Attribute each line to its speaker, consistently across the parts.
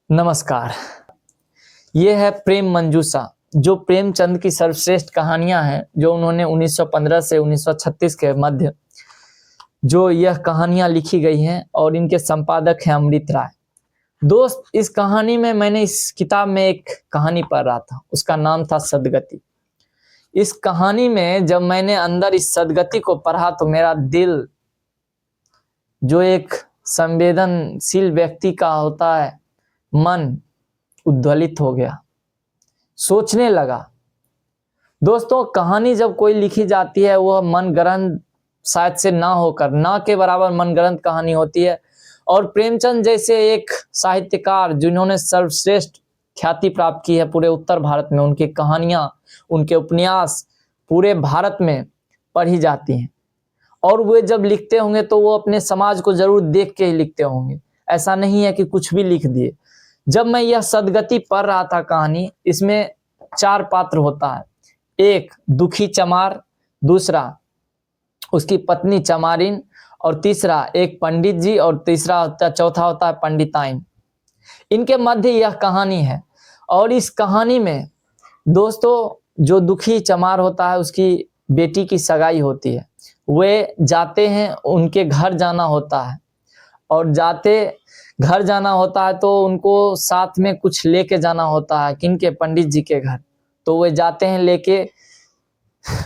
Speaker 1: नमस्कार। ये है प्रेम मंजूषा, जो प्रेमचंद की सर्वश्रेष्ठ कहानियां हैं, जो उन्होंने 1915 से 1936 के मध्य जो यह कहानियां लिखी गई हैं और इनके संपादक हैं अमृत राय। दोस्त, इस कहानी में मैंने इस किताब में एक कहानी पढ़ रहा था, उसका नाम था सदगति। इस कहानी में जब मैंने अंदर इस सदगति को पढ़ा तो मेरा दिल, जो एक संवेदनशील व्यक्ति का होता है, मन उद्वेलित हो गया, सोचने लगा। दोस्तों, कहानी जब कोई लिखी जाती है वह मनगढ़ंत शायद से ना होकर ना के बराबर मनगढ़ंत कहानी होती है। और प्रेमचंद जैसे एक साहित्यकार जिन्होंने सर्वश्रेष्ठ ख्याति प्राप्त की है पूरे उत्तर भारत में, उनकी कहानियां, उनके उपन्यास पूरे भारत में पढ़ी जाती हैं। और वे जब लिखते होंगे तो वो अपने समाज को जरूर देख के ही लिखते होंगे, ऐसा नहीं है कि कुछ भी लिख दिए। जब मैं यह सदगति पढ़ रहा था कहानी, इसमें 4 पात्र होता है। एक दुखी चमार, दूसरा उसकी पत्नी चमारिन, और तीसरा एक पंडित जी, और चौथा होता है पंडिताइन। इनके मध्य यह कहानी है। और इस कहानी में दोस्तों, जो दुखी चमार होता है उसकी बेटी की सगाई होती है। वे जाते हैं, उनके घर जाना होता है, और घर जाना होता है तो उनको साथ में कुछ लेके जाना होता है। किनके? पंडित जी के घर। तो वे जाते हैं लेके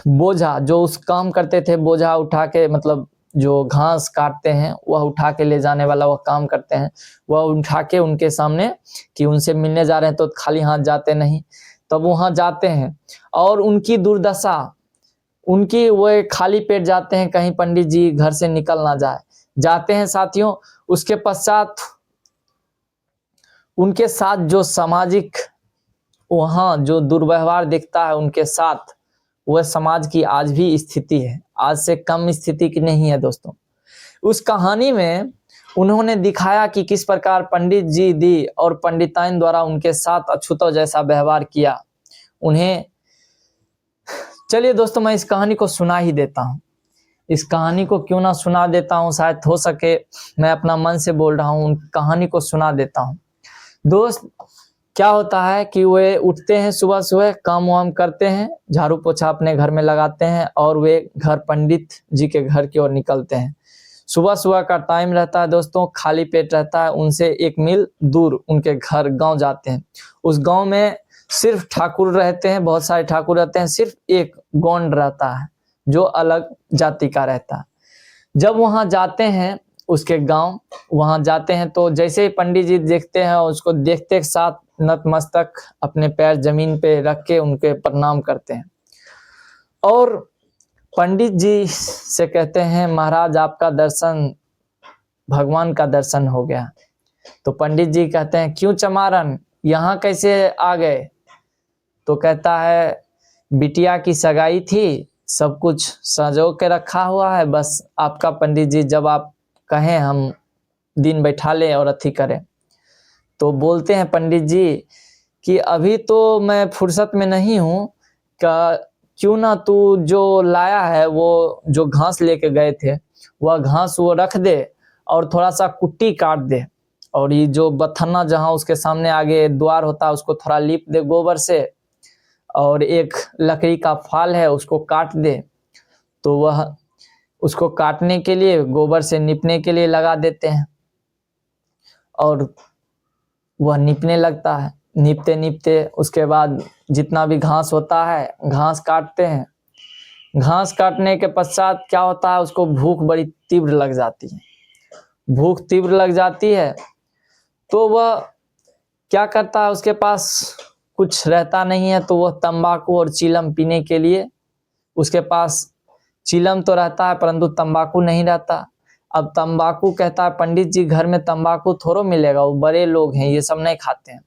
Speaker 1: बोझा, जो उस काम करते थे, बोझा उठा के, मतलब जो घास काटते हैं वह उठा के ले जाने वाला वह काम करते हैं, वह उठा के उनके सामने कि उनसे मिलने जा रहे हैं तो खाली हाथ जाते नहीं। तब वहां जाते हैं और उनकी दुर्दशा, उनकी वो खाली पेट जाते हैं, कहीं पंडित जी घर से निकल ना जाते हैं साथियों। उसके पश्चात उनके साथ जो सामाजिक वहाँ जो दुर्व्यवहार दिखता है उनके साथ, वह समाज की आज भी स्थिति है, आज से कम स्थिति की नहीं है दोस्तों। उस कहानी में उन्होंने दिखाया कि किस प्रकार पंडित जी दी और पंडिताइन द्वारा उनके साथ अछूतों जैसा व्यवहार किया उन्हें। चलिए दोस्तों, मैं इस कहानी को सुना ही देता हूँ। इस कहानी को क्यों ना सुना देता हूँ, शायद हो सके मैं अपना मन से बोल रहा हूँ, उन कहानी को सुना देता हूँ। दोस्त, क्या होता है कि वे उठते हैं सुबह सुबह, काम वाम करते हैं, झाड़ू पोछा अपने घर में लगाते हैं और वे घर पंडित जी के घर की ओर निकलते हैं। सुबह सुबह का टाइम रहता है दोस्तों, खाली पेट रहता है। उनसे 1 मील दूर उनके घर गांव जाते हैं। उस गांव में सिर्फ ठाकुर रहते हैं, बहुत सारे ठाकुर रहते हैं, सिर्फ एक गोंड रहता है जो अलग जाति का रहता है। जब वहां जाते हैं उसके गांव, वहां जाते हैं तो जैसे ही पंडित जी देखते हैं, उसको देखते के साथ नतमस्तक अपने पैर जमीन पे रख के उनके प्रणाम करते हैं और पंडित जी से कहते हैं, महाराज आपका दर्शन, भगवान का दर्शन हो गया। तो पंडित जी कहते हैं, क्यों चमारन, यहाँ कैसे आ गए? तो कहता है, बिटिया की सगाई थी, सब कुछ संजो के रखा हुआ है, बस आपका पंडित जी जब आप कहें हम दिन बैठा लें और अथी करें। तो बोलते हैं पंडित जी कि अभी तो मैं फुर्सत में नहीं हूँ, क्यों ना तू जो लाया है, वो जो घास लेके गए थे वह घास वो रख दे और थोड़ा सा कुट्टी काट दे, और ये जो बथन्ना जहाँ उसके सामने आगे द्वार होता है उसको थोड़ा लीप दे गोबर से, और एक लकड़ी का फाल है उसको काट दे। तो वह उसको काटने के लिए, गोबर से निपने के लिए लगा देते हैं और वह निपने लगता है। निपते निपते उसके बाद जितना भी घास होता है घास काटते हैं। घास काटने के पश्चात क्या होता है, उसको भूख बड़ी तीव्र लग जाती है। भूख तीव्र लग जाती है तो वह क्या करता है, उसके पास कुछ रहता नहीं है तो वह तंबाकू और चीलम पीने के लिए, उसके पास चीलम तो रहता है परंतु तंबाकू नहीं रहता। अब तंबाकू कहता है, पंडित जी घर में तंबाकू थोड़ा मिलेगा, वो बड़े लोग हैं, ये सब नहीं खाते हैं।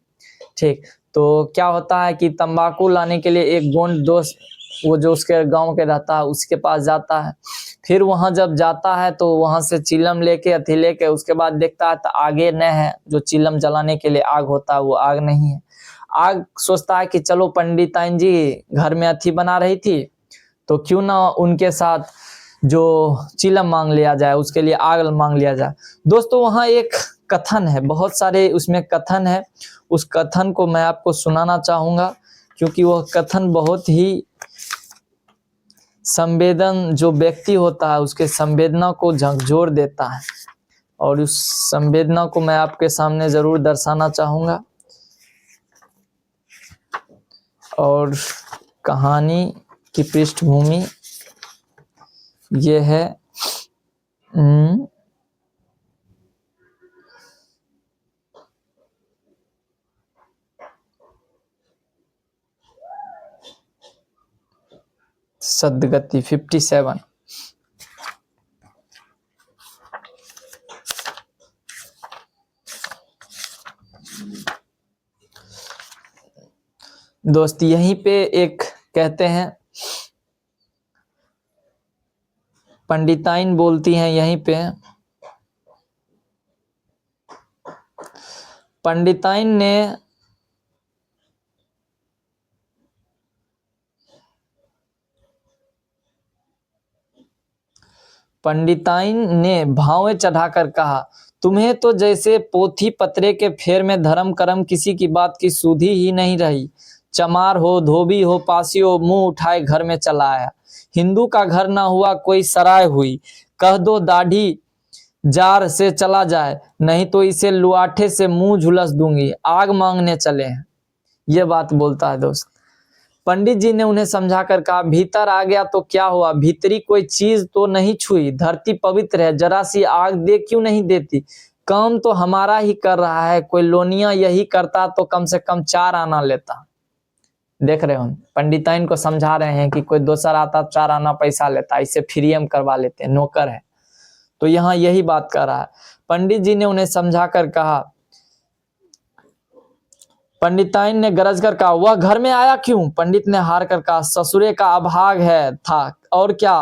Speaker 1: ठीक, तो क्या होता है कि तंबाकू लाने के लिए एक गोंड दोस्त, वो जो उसके गांव के रहता है, उसके पास जाता है। फिर वहां जब जाता है तो वहां से चिलम लेके अथी लेके उसके बाद देखता है तो आगे न है, जो चिलम जलाने के लिए आग होता है वो आग नहीं है। आग सोचता है कि चलो पंडिताइन जी घर में अथी बना रही थी तो क्यों ना उनके साथ जो चिलम मांग लिया जाए, उसके लिए आग मांग लिया जाए। दोस्तों, वहां एक कथन है, बहुत सारे उसमें कथन है। उस कथन को मैं आपको सुनाना चाहूँगा, क्योंकि वह कथन बहुत ही संवेदन, जो व्यक्ति होता है उसके संवेदना को झकझोर देता है, और उस संवेदना को मैं आपके सामने ज़रूर दर्शाना चाहूँगा। और कहानी की पृष्ठभूमि ये है, सद्गति 57। दोस्त यहीं पे एक कहते हैं, पंडिताइन बोलती हैं यहीं पे, पंडिताइन ने भावें चढ़ाकर कहा, तुम्हें तो जैसे पोथी पत्रे के फेर में धर्म कर्म किसी की बात की सुधी ही नहीं रही। चमार हो, धोबी हो, पासी हो, मुंह उठाए घर में चला आया। हिंदू का घर ना हुआ कोई सराय हुई, कह दो दाढ़ी जार से चला जाए, नहीं तो इसे लुआठे से मुंह झुलस दूंगी, आग मांगने चले हैं। ये बात बोलता है दोस्त। पंडित जी ने उन्हें समझाकर कहा, भीतर आ गया तो क्या हुआ, भीतरी कोई चीज तो नहीं छुई, धरती पवित्र है, जरा सी आग दे क्यों नहीं देती, काम तो हमारा ही कर रहा है, कोई लोनिया यही करता तो कम से कम 4 आना लेता। देख रहे हो, पंडिताइन को समझा रहे हैं कि कोई दूसरा आता 4 आना पैसा लेता, इसे फ्री हम करवा लेते, नौकर है। तो यहाँ यही बात कर रहा है। पंडित जी ने उन्हें समझाकर कहा, पंडिताइन ने गरज कर कहा, वह घर में आया क्यों? पंडित ने हार कर कहा, ससुरे का अभाग है था, और क्या?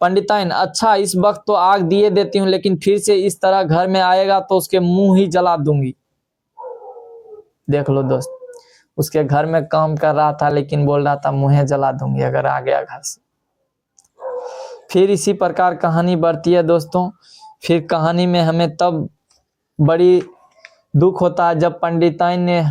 Speaker 1: पंडिताइन, अच्छा इस वक्त तो आग दिए देती हूँ, लेकिन फिर से इस तरह घर में आएगा तो उसके मुंह ही जला दूंगी। देख लो दोस्त, उसके घर में काम कर रहा था लेकिन बोल रहा था मुंह जला दूंगी अगर आ गया घर से। फिर इसी प्रकार कहानी बढ़ती है दोस्तों। फिर कहानी में हमें तब बड़ी दुख होता है जब पंडिताइन ने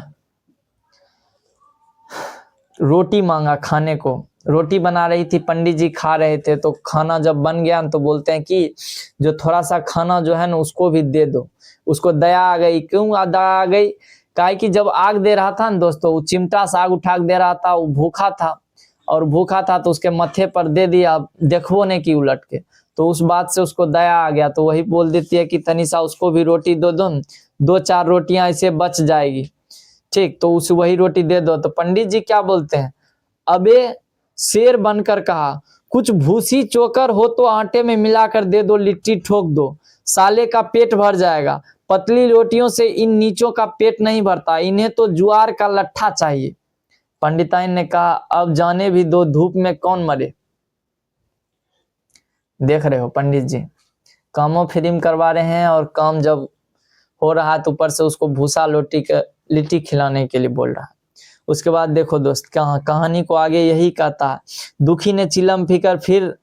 Speaker 1: रोटी मांगा खाने को। रोटी बना रही थी, पंडित जी खा रहे थे, तो खाना जब बन गया तो बोलते हैं कि जो थोड़ा सा खाना जो है ना उसको भी दे दो। उसको दया आ गई। क्यों दया आ गई? काहे कि जब आग दे रहा था ना दोस्तों, वो चिमटा से आग उठा के दे रहा था, वो भूखा था, और भूखा था तो उसके मत्थे पर दे दिया, देखो ने की उलट के, तो उस बात से उसको दया आ गया। तो वही बोल देती है कि तनिषा उसको भी रोटी दो, 2-4 रोटियां ऐसे बच जाएगी, ठीक, तो उसे वही रोटी दे दो। तो पंडित जी क्या बोलते हैं, अबे शेर बनकर कहा, कुछ भूसी चोकर हो तो आटे में मिलाकर दे दो, लिट्टी ठोक दो, साले का पेट भर जाएगा। पतली रोटियों से इन नीचों का पेट नहीं भरता, इन्हें तो ज्वार का लट्ठा चाहिए। पंडिताइन ने कहा, अब जाने भी दो, धूप में कौन मरे। देख रहे हो पंडित जी कामों फ्रीम करवा रहे हैं, और काम जब हो रहा है तो ऊपर से उसको भूसा लिट्टी खिलाने के लिए बोल रहा है। उसके बाद देखो दोस्त, कहानी को आगे यही कहता है, दुखी ने चिलम फिकर फिर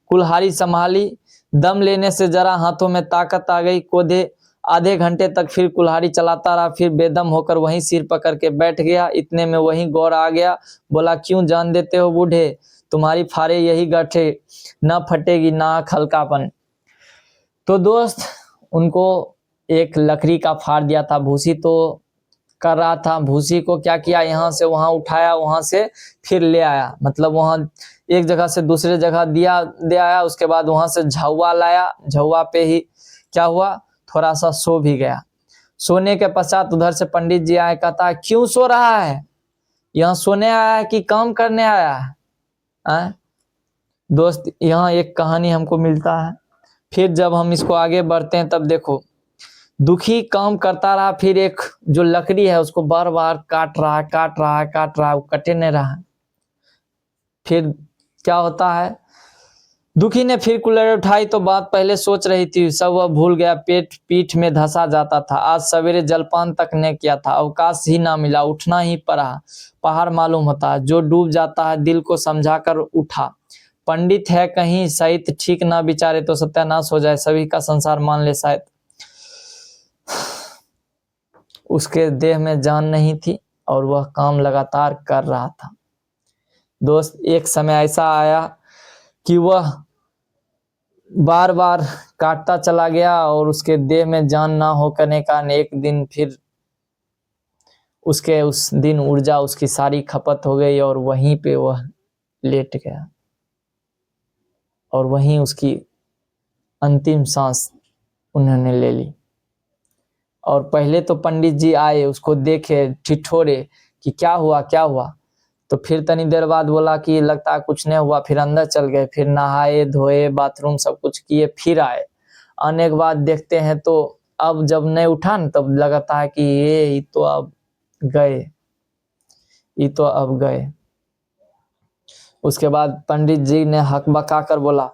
Speaker 1: कुल्हाड़ी संभाली, दम लेने से जरा हाथों में ताकत आ गई। कोदे आधे घंटे तक फिर कुल्हाड़ी चलाता रहा, फिर बेदम होकर वहीं सिर पकड़ के बैठ गया। इतने में वहीं गौर आ गया, बोला, क्यों जान देते हो बूढ़े, तुम्हारी फारे यही गठे, न फटेगी ना हल्कापन। तो दोस्त उनको एक लकड़ी का फाड़ दिया था, भूसी तो कर रहा था, भूसी को क्या किया, यहाँ से वहां उठाया, वहां से फिर ले आया, मतलब वहां एक जगह से दूसरे जगह दे आया। उसके बाद वहां से झौवा लाया, झौवा पे ही क्या हुआ, थोड़ा सा सो भी गया। सोने के पश्चात उधर से पंडित जी आए, कहता है, क्यों सो रहा है, यहाँ सोने आया है कि काम करने आया है? दोस्त यहाँ एक कहानी हमको मिलता है। फिर जब हम इसको आगे बढ़ते हैं तब देखो, दुखी काम करता रहा, फिर एक जो लकड़ी है उसको बार बार काट रहा है, वो कटे नहीं रहा। फिर क्या होता है, दुखी ने फिर कुल्हाड़ी उठाई तो बात पहले सोच रही थी सब वह भूल गया, पेट पीठ में धंसा जाता था। आज सवेरे जलपान तक ने किया था, अवकाश ही ना मिला, उठना ही पड़ा। पहाड़ मालूम होता है, जो डूब जाता है दिल को समझा कर उठा। पंडित है कहीं सहित ठीक ना बिचारे तो सत्यानाश हो जाए, सभी का संसार मान ले शायद। उसके देह में जान नहीं थी और वह काम लगातार कर रहा था। दोस्त, एक समय ऐसा आया कि वह बार बार काटता चला गया और उसके देह में जान ना हो करने का एक दिन फिर उसके उस दिन ऊर्जा उसकी सारी खपत हो गई और वहीं पे वह लेट गया और वहीं उसकी अंतिम सांस उन्होंने ले ली। और पहले तो पंडित जी आए, उसको देखे, ठिठोरे कि क्या हुआ क्या हुआ। तो फिर तनी देर बाद बोला कि लगता है कुछ नहीं हुआ। फिर अंदर चल गए, फिर नहाए धोए, बाथरूम सब कुछ किए, फिर आए। आने के बाद देखते हैं तो अब जब नहीं उठा न तब लगता है कि ये तो अब गए, ये तो अब गए। उसके बाद पंडित जी ने हक बका कर बोला,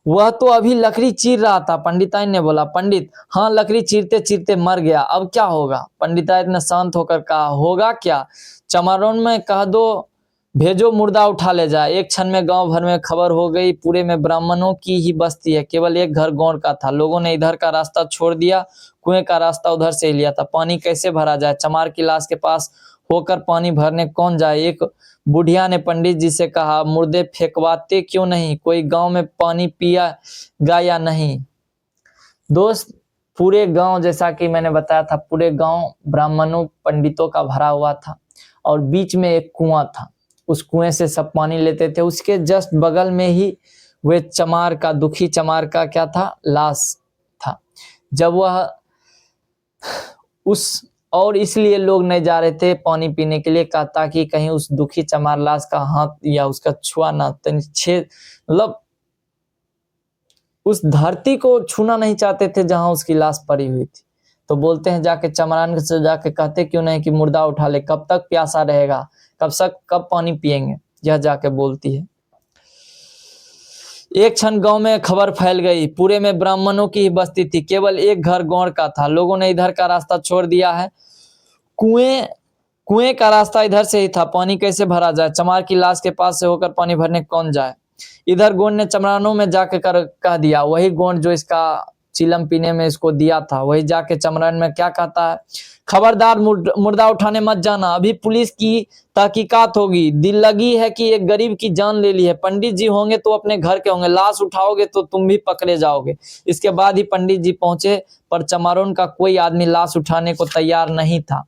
Speaker 1: वह तो अभी लकड़ी चीर रहा था। पंडिताइन ने बोला, पंडित, हाँ लकड़ी चीरते चीरते मर गया, अब क्या होगा? पंडिताइन ने शांत होकर कहा, होगा क्या, चमारोन में कह दो भेजो मुर्दा उठा ले जाए। एक क्षण में गांव भर में खबर हो गई। पूरे में ब्राह्मणों की ही बस्ती है, केवल एक घर गौर का था। लोगों ने इधर का रास्ता छोड़ दिया, कुएं का रास्ता उधर से ही लिया था। पानी कैसे भरा जाए? चमार की लाश के पास होकर पानी भरने कौन जाए? एक बुढ़िया ने पंडित जी से कहा, मुर्दे फेंकवाते क्यों नहीं? कोई गांव में पानी पिया गा या नहीं? दोस्त, पूरे गांव, जैसा कि मैंने बताया था, पूरे गांव ब्राह्मणों पंडितों का भरा हुआ था और बीच में एक कुआं था। उस कुएं से सब पानी लेते थे। उसके जस्ट बगल में ही वे चमार का, दुखी चमार का क्या था, लाश था। जब वह उस और इसलिए लोग नहीं जा रहे थे पानी पीने के लिए, कहा ताकि कहीं उस दुखी चमार लाश का हाथ या उसका छुआ ना, मतलब उस धरती को छूना नहीं चाहते थे जहां उसकी लाश पड़ी हुई थी। तो बोलते हैं, जाके चमरान से जाके कहते क्यों नहीं कि मुर्दा उठा ले, कब तक प्यासा रहेगा, कब पानी पिएंगे, यह जाके बोलती है। एक क्षण गांव में खबर फैल गई। पूरे में ब्राह्मणों की ही बस्ती थी, केवल एक घर गौर का था। लोगों ने इधर का रास्ता छोड़ दिया है, कुएं का रास्ता इधर से ही था। पानी कैसे भरा जाए? चमार की लाश के पास से होकर पानी भरने कौन जाए? इधर गोंड ने चमरानों में जाके कह दिया। वही गोंड जो इसका चिलम पीने में इसको दिया था, वही जाके चमरान में क्या कहता है, खबरदार मुर्दा उठाने मत जाना, अभी पुलिस की तहकीकात होगी। दिल लगी है कि एक गरीब की जान ले ली है। पंडित जी होंगे तो अपने घर के होंगे, लाश उठाओगे तो तुम भी पकड़े जाओगे। इसके बाद ही पंडित जी पहुंचे, पर चमारोन का कोई आदमी लाश उठाने को तैयार नहीं था।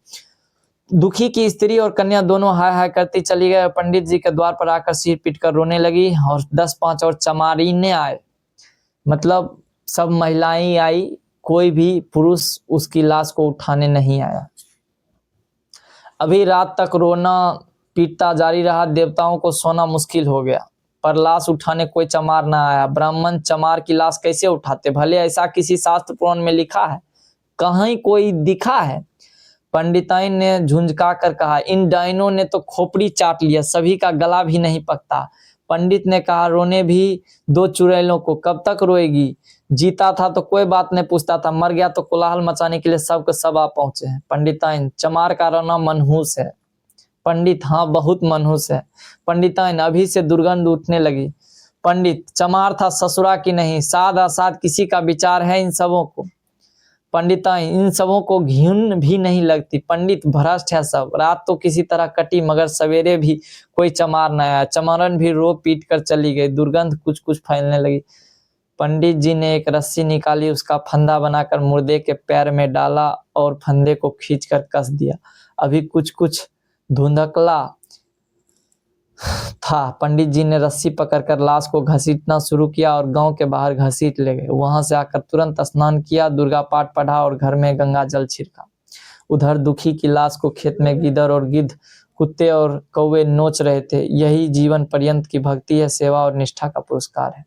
Speaker 1: दुखी की स्त्री और कन्या दोनों हाय हाय करती चली गई। पंडित जी के द्वार पर आकर सिर पीट कर रोने लगी और 10-5 और चमारीने आए, मतलब सब महिलाएं आई, कोई भी पुरुष उसकी लाश को उठाने नहीं आया। अभी रात तक रोना पीटता जारी रहा। देवताओं को सोना मुश्किल हो गया, पर लाश उठाने कोई चमार ना आया। ब्राह्मण चमार की लाश कैसे उठाते? भले ऐसा किसी शास्त्र पुराण में लिखा है? कहीं कोई दिखा है? पंडिताइन ने झुंझका कर कहा, इन डाइनों ने तो खोपड़ी चाट लिया, सभी का गला भी नहीं पकता। पंडित ने कहा, रोने भी दो चुड़ैलों को, कब तक रोएगी? जीता था तो कोई बात नहीं पूछता था, मर गया तो कोलाहल मचाने के लिए सबके सब आ पहुंचे हैं। पंडिताइन, चमार का रोना मनहूस है। पंडित, हाँ बहुत मनहूस है। पंडिताइन, अभी से दुर्गंध उठने लगी। पंडित, चमार था ससुरा की नहीं, साध असाध किसी का विचार है इन सबों को? पंडिताइन, इन सबों को घिन भी नहीं लगती। पंडित, भ्रष्ट है सब। रात तो किसी तरह कटी, मगर सवेरे भी कोई चमार न आया। चमारन भी रो पीट कर चली गई। दुर्गंध कुछ कुछ फैलने लगी। पंडित जी ने एक रस्सी निकाली, उसका फंदा बनाकर मुर्दे के पैर में डाला और फंदे को खींचकर कस दिया। अभी कुछ कुछ धुंधकला था। पंडित जी ने रस्सी पकड़कर लाश को घसीटना शुरू किया और गांव के बाहर घसीट ले गए। वहां से आकर तुरंत स्नान किया, दुर्गा पाठ पढ़ा और घर में गंगा जल छिड़का। उधर दुखी की लाश को खेत में गीदड़ और गिद्ध, कुत्ते और कौवे नोच रहे थे। यही जीवन पर्यंत की भक्ति है, सेवा और निष्ठा का पुरस्कार है।